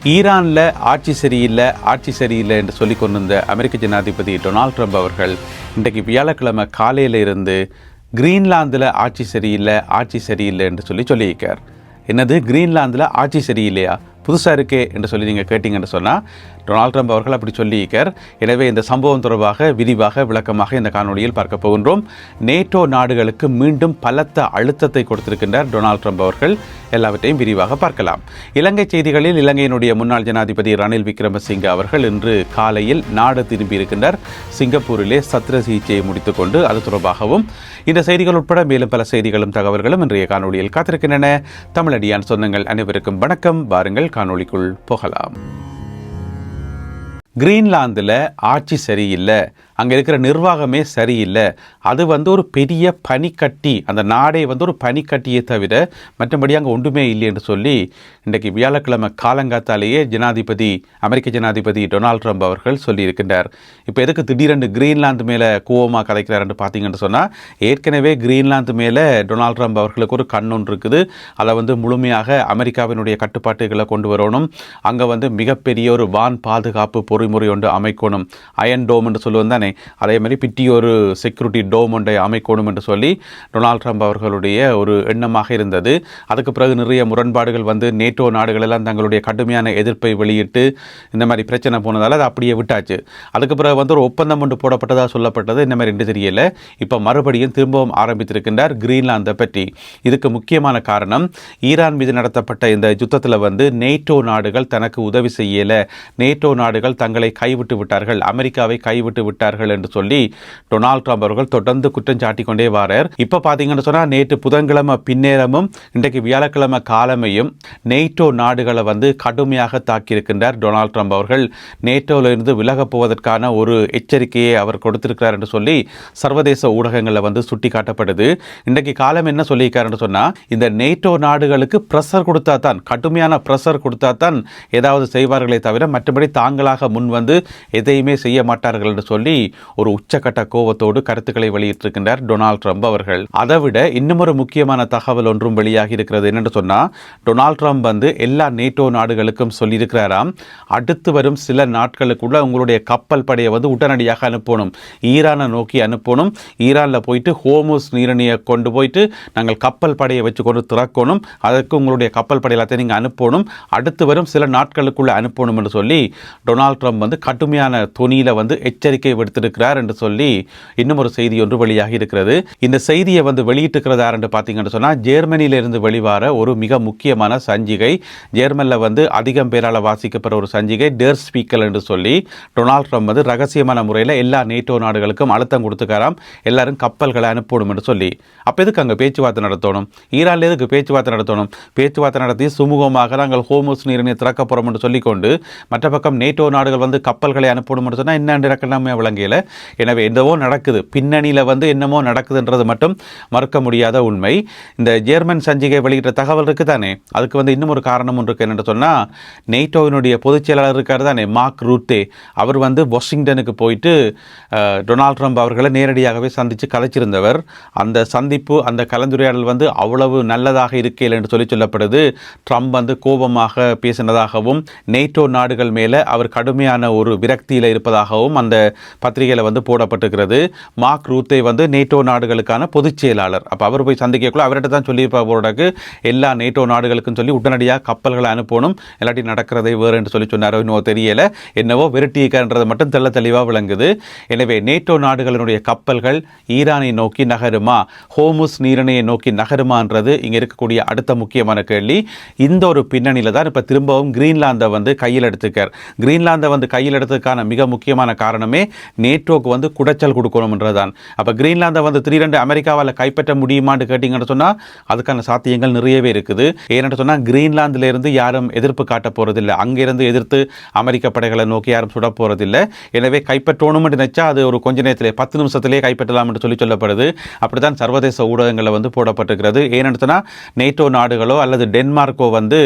ஈரானில் ஆட்சி சரியில்லை என்று சொல்லி கொண்டிருந்த அமெரிக்க ஜனாதிபதி டொனால்ட் ட்ரம்ப் அவர்கள் இன்றைக்கு வியாழக்கிழமை காலையில் இருந்து கிரீன்லாந்தில் ஆட்சி சரியில்லை என்று சொல்லியிருக்கார். என்னது, கிரீன்லாந்தில் ஆட்சி சரியில்லையா, புதுசாக இருக்கே என்று சொல்லி நீங்கள் கேட்டிங்கன்னு சொன்னால் டொனால்ட் ட்ரம்ப் அவர்கள் அப்படி சொல்லியிருக்கார். எனவே இந்த சம்பவம் தொடர்பாக விரிவாக விளக்கமாக இந்த காணொலியில் பார்க்க போகின்றோம். நேட்டோ நாடுகளுக்கு மீண்டும் பலத்த அழுத்தத்தை கொடுத்திருக்கின்றார் டொனால்ட் ட்ரம்ப் அவர்கள். எல்லாவற்றையும் விரிவாக பார்க்கலாம். இலங்கை செய்திகளில் இலங்கையினுடைய முன்னாள் ஜனாதிபதி ரணில் விக்ரமசிங்கே அவர்கள் இன்று காலையில் நாடு திரும்பியிருக்கின்றார். சிங்கப்பூரிலே சத்திர சிகிச்சையை முடித்துக்கொண்டு அது தொடர்பாகவும் இந்த செய்திகள் உட்பட மேலும் பல செய்திகளும் தகவல்களும் இன்றைய காணொலியில் காத்திருக்கின்றன. தமிழடியான் சொந்தங்கள் அனைவருக்கும் வணக்கம். வாருங்கள் காணொலிக்குள் போகலாம். கிரீன்லாந்தில் ஆட்சி சரியில்லை, அங்கே இருக்கிற நிர்வாகமே சரியில்லை, அது ஒரு பெரிய பனிக்கட்டி, அந்த நாடே ஒரு பனிக்கட்டியை தவிர மற்றபடி அங்கே ஒன்றுமே இல்லை என்று சொல்லி இன்றைக்கு வியாழக்கிழமை காலங்காத்தாலேயே அமெரிக்க ஜனாதிபதி டொனால்ட் ட்ரம்ப் அவர்கள் சொல்லியிருக்கின்றார். இப்போ எதுக்கு திடீரென்று கிரீன்லாந்து மேலே கோவமாக கதைக்கிறாருன்னு பார்த்தீங்கன்னு சொன்னால், ஏற்கனவே கிரீன்லாந்து மேலே டொனால்ட் ட்ரம்ப் அவர்களுக்கு ஒரு கண்ணொன்று இருக்குது. அதை முழுமையாக அமெரிக்காவினுடைய கட்டுப்பாட்டுகளை கொண்டு வரணும், அங்கே மிகப்பெரிய ஒரு வான் பாதுகாப்பு பொறிமுறை ஒன்று அமைக்கணும், அயன் டோம் என்று சொல்லுவது தானே, அதே மாதிரி பிட்டி ஒரு செக்யூரிட்டி டோம் ஒன்றை அமைக்கணும் என்று சொல்லி டொனால்ட் ட்ரம்ப் அவர்களுடைய ஒரு எண்ணமாக இருந்தது. அதுக்கு பிறகு நிறைய முரண்பாடுகள் நேட்டோ நாடுகள் எல்லாம் தங்களுடைய கடுமையான எதிர்ப்பை வெளியிட்டு இந்த மாதிரி பிரச்சனை போனதால் அதை அப்படியே விட்டாச்சு. அதுக்கு பிறகு ஒரு ஒப்பந்தம் ஒன்று போடப்பட்டதாக சொல்லப்பட்டது. இந்த மாதிரி என்று தெரியல. இப்போ மறுபடியும் திரும்பவும் ஆரம்பித்திருக்கின்றார் கிரீன்லாந்தை பற்றி. இதுக்கு முக்கியமான காரணம், ஈரான் மீது நடத்தப்பட்ட இந்த யுத்தத்தில் நேட்டோ நாடுகள் தனக்கு உதவி செய்யலை, நேட்டோ நாடுகள் தங்களை கைவிட்டு விட்டார்கள், அமெரிக்காவை கைவிட்டு விட்டார்கள் என்று சொல்லி டொனால்ட் ட்ரம்ப் அவர்கள் தொடர்ந்து குற்றம் சாட்டிக் கொண்டே வாரார். இப்போ பார்த்தீங்கன்னு சொன்னால் நேற்று புதன்கிழமை பின்னேரமும் இன்றைக்கு வியாழக்கிழமை காலமையும் நேட்டோ நாடுகளை கடுமையாக தாக்கியிருக்கின்றார் டொனால்ட் ட்ரம்ப் அவர்கள். நேட்டோவிலிருந்து விலகப் போவதற்கான ஒரு எச்சரிக்கையை அவர் கொடுத்திருக்கிறார் என்று சொல்லி சர்வதேச ஊடகங்களில் சுட்டி காட்டப்படுது. இன்றைக்கு காலம் என்ன சொல்லியிருக்காருன்னு சொன்னால், இந்த நேட்டோ நாடுகளுக்கு ப்ரெஷர் கொடுத்தா தான், கடுமையான ப்ரெஷர் கொடுத்தா தான் ஏதாவது செய்வார்களே தவிர மற்றபடி தாங்களாக முன் எதையுமே செய்ய மாட்டார்கள் என்று சொல்லி ஒரு உச்சக்கட்ட கோபத்தோடு கருத்துக்களை வெளியிட்டிருக்கின்றார் டொனால்ட் ட்ரம்ப் அவர்கள். அதை விட இன்னும் ஒரு முக்கியமான தகவல் ஒன்றும் வெளியாகி இருக்கிறது. என்னென்னு சொன்னால், டொனால்ட் ட்ரம்ப் எல்லா நேட்டோ நாடுகளுக்கும் சொல்லியிருக்கிறாராம், அடுத்து வரும் சில நாட்களுக்குள்ள உங்களுடைய கப்பல் படையை உடனடியாக அனுப்பணும், ஈரானை நோக்கி அனுப்பணும், ஈரானில் போயிட்டு ஹோர்முஸ் நீரிணையை கொண்டு போயிட்டு நாங்கள் கப்பல் படையை வச்சு கொண்டு திறக்கணும், அதற்கு உங்களுடைய கப்பல் படை எல்லாத்தையும் நீங்கள் அனுப்பணும், அடுத்து வரும் சில நாட்களுக்குள்ள அனுப்பணும் என்று சொல்லி டொனால்ட் ட்ரம்ப் கடுமையான துணியில் எச்சரிக்கை விடுத்திருக்கிறார் என்று சொல்லி இன்னும் ஒரு செய்தி ஒன்று வெளியாகி இருக்கிறது. இந்த செய்தியை வெளியிட்டிருக்கிறது யார் என்று பார்த்தீங்கன்னு சொன்னால், ஜெர்மனியிலிருந்து வெளிவர ஒரு மிக முக்கியமான சஞ்சிகை, ஜெர்மனில் அதிகம் பேரால் வாசிக்கப்படுற ஒரு சஞ்சிகை டேர் ஸ்பீக்கர் என்று சொல்லி டொனால்ட் ட்ரம்ப் ரகசியமான முறையில் எல்லா நேட்டோ நாடுகளுக்கும் அழுத்தம் கொடுத்துக்காராம், எல்லாரும் கப்பல்களை அனுப்பணும் என்று சொல்லி. அப்போ எதுக்கு அங்கே பேச்சுவார்த்தை நடத்தணும், ஈரானில் எதுக்கு பேச்சுவார்த்தை நடத்தணும், பேச்சுவார்த்தை நடத்தி சுமூகமாக நாங்கள் ஹோர்முஸ் நீரினை திறக்க போகிறோம் என்று சொல்லிக்கொண்டு மற்ற பக்கம் நேட்டோ நாடுகள் கப்பல்களை அனுப்பணும் என்று சொன்னால் என்ன நடக்கலாமே விளங்கல. எனவே என்னவோ நடக்குது, பின்னணியில் என்னமோ நடக்குதுன்றது மட்டும் மறுக்க முடியாத உண்மை. இந்த ஜெர்மன் சஞ்சிகை வெளியிட்ட தகவல் இருக்குது தானே, அதுக்கு இன்னும் ஒரு காரணம் ஒன்று இருக்கு. என்னென்னு சொன்னால், நேட்டோவினுடைய பொதுச் செயலாளர் இருக்கார் தானே மார்க் ரூட்டே, அவர் வாஷிங்டனுக்கு போயிட்டு டொனால்ட் ட்ரம்ப் அவர்களை நேரடியாகவே சந்தித்து கலைச்சிருந்தவர். அந்த சந்திப்பு, அந்த கலந்துரையாடல் அவ்வளவு நல்லதாக இருக்கே என்று சொல்லப்படுது. ட்ரம்ப் கோபமாக பேசினதாகவும் நேட்டோ நாடுகள் மேலே அவர் கடுமையான ஒரு விரக்தியில் இருப்பதாகவும் அந்த பத்திரிகையில் போடப்பட்டிருக்கிறது. மார்க் ரூத்தே நேட்டோ நாடுகளுக்கான பொதுச் செயலாளர். அப்போ அவர் போய் சந்திக்கக்குள்ள அவர்கிட்ட தான் சொல்லியிருப்பாருக்கு, எல்லா நேட்டோ நாடுகளுக்கும் சொல்லி உடனடியாக கப்பல்களை அனுப்பணும், இல்லாட்டி நடக்கிறதை வேறு என்று சொன்னாரோ இன்னும் தெரியலை. என்னவோ விரட்டியிருக்கிறது மட்டும் தெள்ள தெளிவாக விளங்குது. எனவே நேட்டோ நாடுகளினுடைய கப்பல்கள் ஈரானை நோக்கி நகருமா, ஹோர்முஸ் நீரிணையை நோக்கி நகருமான்றது இங்கே இருக்கக்கூடிய அடுத்த முக்கியமான கேள்வி. இந்த ஒரு பின்னணியில் தான் இப்போ திரும்பவும் கிரீன்லாந்தை கையில் எடுத்துக்கார். கிரீன்லாந்தை கையில் எடுத்ததுக்கான மிக முக்கியமான காரணமே நேட்டோக்கு குடைச்சல் கொடுக்கணும்ன்றதான். அப்போ கிரீன்லாந்தை திடீரென்று அமெரிக்காவால் கைப்பற்ற முடியுமான்னு கேட்டிங்கன்னு சொன்னால் அதுக்கான சாத்தியங்கள் நிறையவே இருக்குது. ஏன்னு சொன்னால், கிரீன்லாந்திலிருந்து யாரும் எதிர்ப்பு காட்ட போகிறதில்லை, அங்கிருந்து எதிர்த்து அமெரிக்க படைகளை நோக்கி யாரும் சுட போகிறதில்லை. எனவே கைப்பற்றணும்னு நினைச்சா அது ஒரு கொஞ்ச நேரத்திலே 10 நிமிஷத்திலே கைப்பற்றலாம் என்று சொல்லப்படுது. அப்படித்தான் சர்வதேச ஊடகங்களில் போடப்பட்டிருக்கிறது. ஏன்னு சொன்னால், நேட்டோ நாடுகளோ அல்லது டென்மார்க்கோ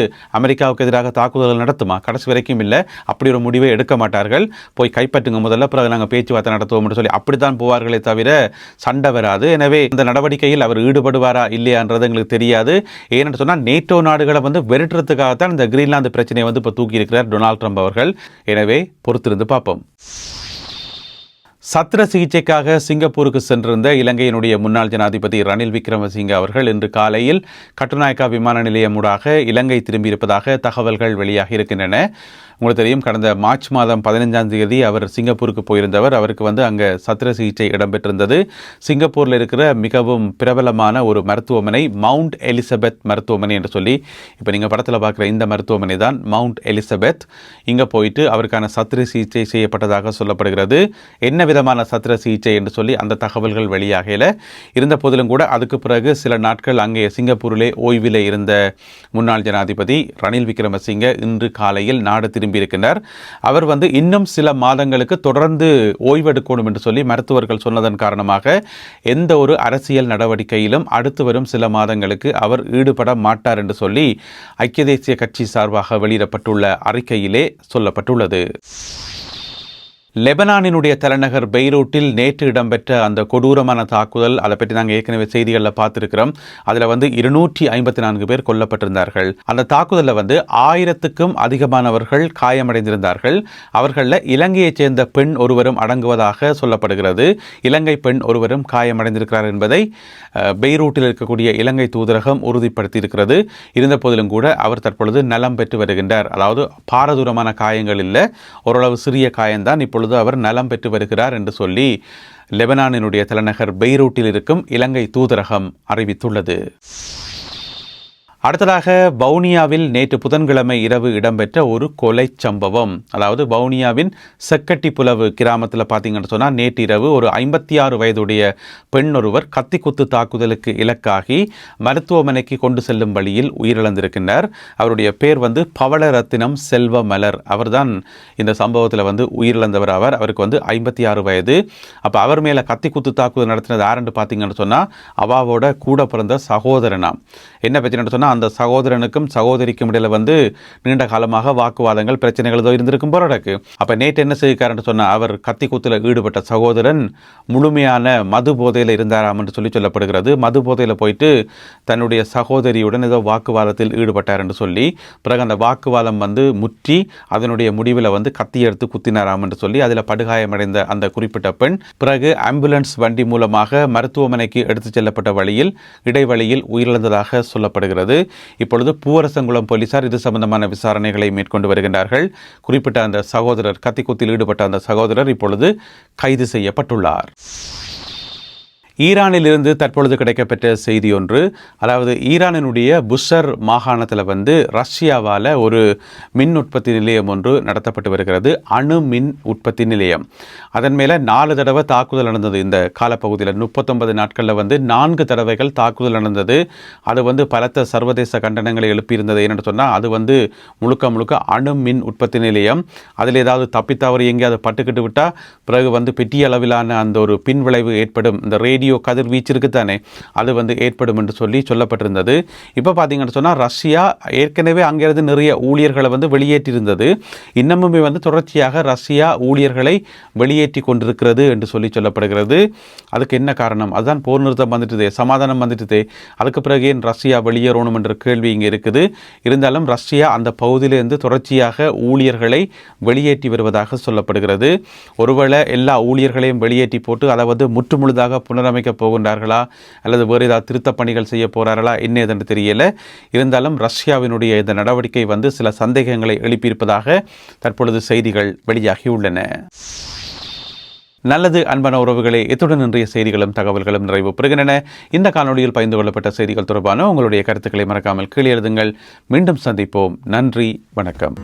அமெரிக்காவுக்கு எதிராக தாக்குதல்கள் நடத்துமா, கடைசி வரைக்கும் இல்லை, அப்படி ஒரு முடிவை எடுக்க மாட்டார்கள். போய் கைப்பற்றுங்க முதல்ல, பிறகு நாங்கள் பேச்சுவார்த்தை நடத்துவோம் என்று சொல்லி அப்படித்தான் போவார்களே தவிர சண்டை வராது. எனவே இந்த நடவடிக்கையில் அவர் ஈடுபடுவாரா இல்லையான்றது எங்களுக்கு தெரியாது. ஏன்னு சொன்னால் நேட்டோ நாடுகளை வந்து விரட்டுறதுக்காகத்தான் இந்த கிரீன்லாந்து பிரச்சனையை வந்து இப்போ தூக்கி இருக்கிறார் டொனால்ட் ட்ரம்ப் அவர்கள். எனவே பொறுத்திருந்து பார்ப்போம். சத்திர சிகிச்சைக்காக சிங்கப்பூருக்கு சென்றிருந்த இலங்கையினுடைய முன்னாள் ஜனாதிபதி ரணில் விக்ரமசிங்க அவர்கள் இன்று காலையில் கட்டுநாயக்கா விமான நிலையம் ஊடாக இலங்கை திரும்பியிருப்பதாக தகவல்கள் வெளியாகி இருக்கின்றன. உங்களுக்கு தெரியும், கடந்த மார்ச் மாதம் 15ஆம் தேதி அவர் சிங்கப்பூருக்கு போயிருந்தவர். அவருக்கு வந்து அங்கே சத்திர சிகிச்சை இடம்பெற்றிருந்தது. சிங்கப்பூரில் இருக்கிற மிகவும் பிரபலமான ஒரு மருத்துவமனை மவுண்ட் எலிசபெத் மருத்துவமனை என்று சொல்லி, இப்போ நீங்கள் படத்தில் பார்க்குற இந்த மருத்துவமனை தான் மவுண்ட் எலிசபெத். இங்கே போயிட்டு அவருக்கான சத்திர சிகிச்சை செய்யப்பட்டதாக சொல்லப்படுகிறது. என்ன விதமான சத்திர சிகிச்சை என்று சொல்லி அந்த தகவல்கள் வெளியாகல. இருந்த போதிலும் கூட அதுக்கு பிறகு சில நாட்கள் அங்கே சிங்கப்பூரிலே ஓய்வில் இருந்த முன்னாள் ஜனாதிபதி ரணில் விக்ரமசிங்க இன்று காலையில் நாடு திரும்பியிருக்கிறார். அவர் வந்து இன்னும் சில மாதங்களுக்கு தொடர்ந்து ஓய்வெடுக்கணும் என்று சொல்லி மருத்துவர்கள் சொன்னதன் காரணமாக எந்த ஒரு அரசியல் நடவடிக்கையிலும் அடுத்து வரும் சில மாதங்களுக்கு அவர் ஈடுபட மாட்டார் என்று சொல்லி ஐக்கிய தேசிய கட்சி சார்பாக வெளியிடப்பட்டுள்ள அறிக்கையிலே சொல்லப்பட்டுள்ளது. லெபனானினுடைய தலைநகர் பெய்ரூட்டில் நேற்று இடம்பெற்ற அந்த கொடூரமான தாக்குதல், அதை பற்றி நாங்கள் ஏற்கனவே செய்திகளில் பார்த்துருக்கிறோம். அதில் வந்து 254 பேர் கொல்லப்பட்டிருந்தார்கள். அந்த தாக்குதலில் வந்து 1000க்கும் அதிகமானவர்கள் காயமடைந்திருந்தார்கள். அவர்களில் இலங்கையைச் சேர்ந்த பெண் ஒருவரும் அடங்குவதாக சொல்லப்படுகிறது. இலங்கை பெண் ஒருவரும் காயமடைந்திருக்கிறார் என்பதை பெய்ரூட்டில் இருக்கக்கூடிய இலங்கை தூதரகம் உறுதிப்படுத்தியிருக்கிறது. இருந்த போதிலும் கூட அவர் தற்பொழுது நலம் பெற்று வருகின்றார். அதாவது பாரதூரமான காயங்கள் இல்லை, ஓரளவு சிறிய காயம்தான். இப்பொழுது அவர் நலம் பெற்று வருகிறார் என்று சொல்லி லெபனானினுடைய தலைநகர் பெய்ரூட்டில் இருக்கும் இலங்கை தூதரகம் அறிவித்துள்ளது. அடுத்ததாக வவுனியாவில் நேற்று புதன்கிழமை இரவு இடம்பெற்ற ஒரு கொலை சம்பவம். அதாவது வவுனியாவின் செக்கட்டிப்புலவு கிராமத்தில் பார்த்தீங்கன்னு சொன்னால் நேற்று இரவு ஒரு 56 வயதுடைய பெண் ஒருவர் கத்திக்குத்து தாக்குதலுக்கு இலக்காகி மருத்துவமனைக்கு கொண்டு செல்லும் வழியில் உயிரிழந்திருக்கின்றார். அவருடைய பேர் வந்து பவளரத்தினம் செல்வ மலர். அவர்தான் இந்த சம்பவத்தில் வந்து உயிரிழந்தவர். அவருக்கு வந்து 56 வயது. அப்போ அவர் மேலே கத்திக்குத்து தாக்குதல் நடத்தினது யாருன்னு பார்த்தீங்கன்னு சொன்னால் அவாவோட கூட பிறந்த சகோதரனா. என்ன பிரச்சனைன்னு சொன்னால் அந்த சகோதரனுக்கும் சகோதரிக்கும் இடையில வந்து நீண்ட காலமாக வாக்குவாதங்கள் பிரச்சனைகள் ஏதோ இருந்திருக்கும் போராடக்கு. அப்போ நேற்று என்ன செய்கிறாருன்னு சொன்னால் அவர் கத்தி குத்தில் ஈடுபட்ட சகோதரன் முழுமையான மது போதையில் இருந்தாராம் என்று சொல்லப்படுகிறது. மது போதையில் போயிட்டு தன்னுடைய சகோதரியுடன் ஏதோ வாக்குவாதத்தில் ஈடுபட்டார் என்று சொல்லி பிறகு அந்த வாக்குவாதம் வந்து முற்றி அதனுடைய முடிவில் வந்து கத்தி எடுத்து குத்தினாராம் என்று சொல்லி அதில் படுகாயமடைந்த அந்த குறிப்பிட்ட பெண் பிறகு ஆம்புலன்ஸ் வண்டி மூலமாக மருத்துவமனைக்கு எடுத்துச் செல்லப்பட்ட வழியில் இடைவெளியில் உயிரிழந்ததாக சொல்லப்படுகிறது. இப்பொழுது பூவரசங்குளம் போலீசார் இது சம்பந்தமான விசாரணைகளை மேற்கொண்டு வருகின்றார்கள். குறிப்பிட்ட அந்த சகோதரர் கத்திக்குத்தில் ஈடுபட்ட அந்த சகோதரர் இப்பொழுது கைது செய்யப்பட்டுள்ளார். ஈரானில் இருந்து தற்பொழுது கிடைக்கப்பெற்ற செய்தி ஒன்று. அதாவது ஈரானினுடைய புஷர் மாகாணத்தில் வந்து ரஷ்யாவால் ஒரு மின் உற்பத்தி நிலையம் ஒன்று நடத்தப்பட்டு வருகிறது. அணு மின் உற்பத்தி நிலையம். அதன் மேலே 4 தடவை தாக்குதல் நடந்தது. இந்த காலப்பகுதியில் 39 நாட்களில் வந்து 4 தடவைகள் தாக்குதல் நடந்தது. அது வந்து பலத்த சர்வதேச கண்டனங்களை எழுப்பியிருந்தது. என்னென்னு சொன்னால் அது வந்து முழுக்க அணு மின் உற்பத்தி நிலையம். அதில் ஏதாவது தப்பித்தவறு எங்கேயாவது பட்டுக்கிட்டு விட்டால் பிறகு வந்து பெரிய அளவிலான அந்த ஒரு பின்விளைவு ஏற்படும். இந்த ரேடியோ கதிர்வீச்சு இருக்குத்தானே, அது வந்து ஏற்படும் என்று சொல்லப்பட்டிருந்தது. இப்போ பார்த்தீங்கன்னு சொன்னால் ரஷ்யா ஏற்கனவே அங்கிருந்து நிறைய ஊழியர்களை வந்து வெளியேற்றியிருந்தது. இன்னமுமே வந்து தொடர்ச்சியாக ரஷ்யா ஊழியர்களை வெளியேற்றி கொண்டிருக்கிறது என்று சொல்லப்படுகிறது. அதுக்கு என்ன காரணம்? அதுதான் போர் நிறுத்தம் வந்துட்டுதே, சமாதானம் வந்துட்டுதே, அதுக்கு பிறகு ஏன் ரஷ்யா வெளியேறணும் என்ற கேள்வி இங்கே இருக்குது. இருந்தாலும் ரஷ்யா அந்த பகுதியிலிருந்து தொடர்ச்சியாக ஊழியர்களை வெளியேற்றி வருவதாக சொல்லப்படுகிறது. ஒருவேளை எல்லா ஊழியர்களையும் வெளியேற்றி போட்டு அதை வந்து முற்றுமுழுதாக புனரமைக்க போகின்றார்களா அல்லது வேறு ஏதாவது திருத்தப் பணிகள் செய்ய போகிறார்களா என்ன என்று தெரியல. இருந்தாலும் ரஷ்யாவினுடைய இந்த நடவடிக்கை வந்து சில சந்தேகங்களை எழுப்பியிருப்பதாக தற்பொழுது செய்திகள் வெளியாகியுள்ளன. நல்லது அன்பான உறவுகளே, இத்துடன் இன்றைய செய்திகளும் தகவல்களும் நிறைவு பெறுகின்றன. இந்த காணொலியில் பகிர்ந்து கொள்ளப்பட்ட செய்திகள் தொடர்பான உங்களுடைய கருத்துக்களை மறக்காமல் கீழே எழுதுங்கள். மீண்டும் சந்திப்போம். நன்றி, வணக்கம்.